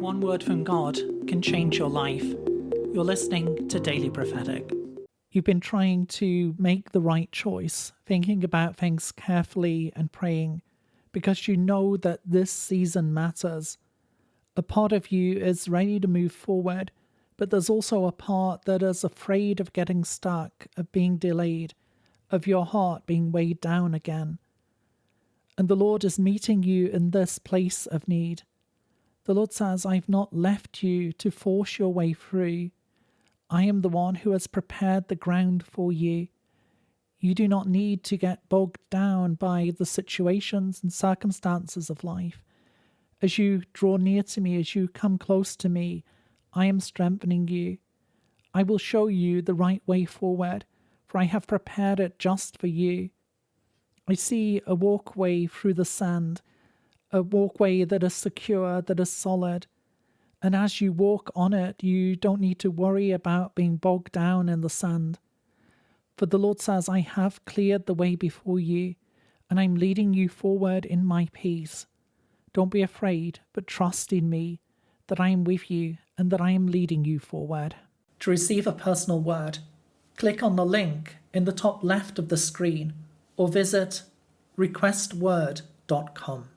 one word from God can change your life. You're listening to Daily Prophetic. You've been trying to make the right choice, thinking about things carefully and praying, because you know that this season matters. A part of you is ready to move forward, but there's also a part that is afraid of getting stuck, of being delayed, of your heart being weighed down again. And the Lord is meeting you in this place of need. The Lord says, I've not left you to force your way through. I am the one who has prepared the ground for you. You do not need to get bogged down by the situations and circumstances of life. As you draw near to me, as you come close to me, I am strengthening you. I will show you the right way forward, for I have prepared it just for you. I see a walkway through the sand, a walkway that is secure, that is solid. And as you walk on it, you don't need to worry about being bogged down in the sand. For the Lord says, I have cleared the way before you, and I'm leading you forward in my peace. Don't be afraid, but trust in me, that I am with you and that I am leading you forward. To receive a personal word, click on the link in the top left of the screen or visit requestword.com.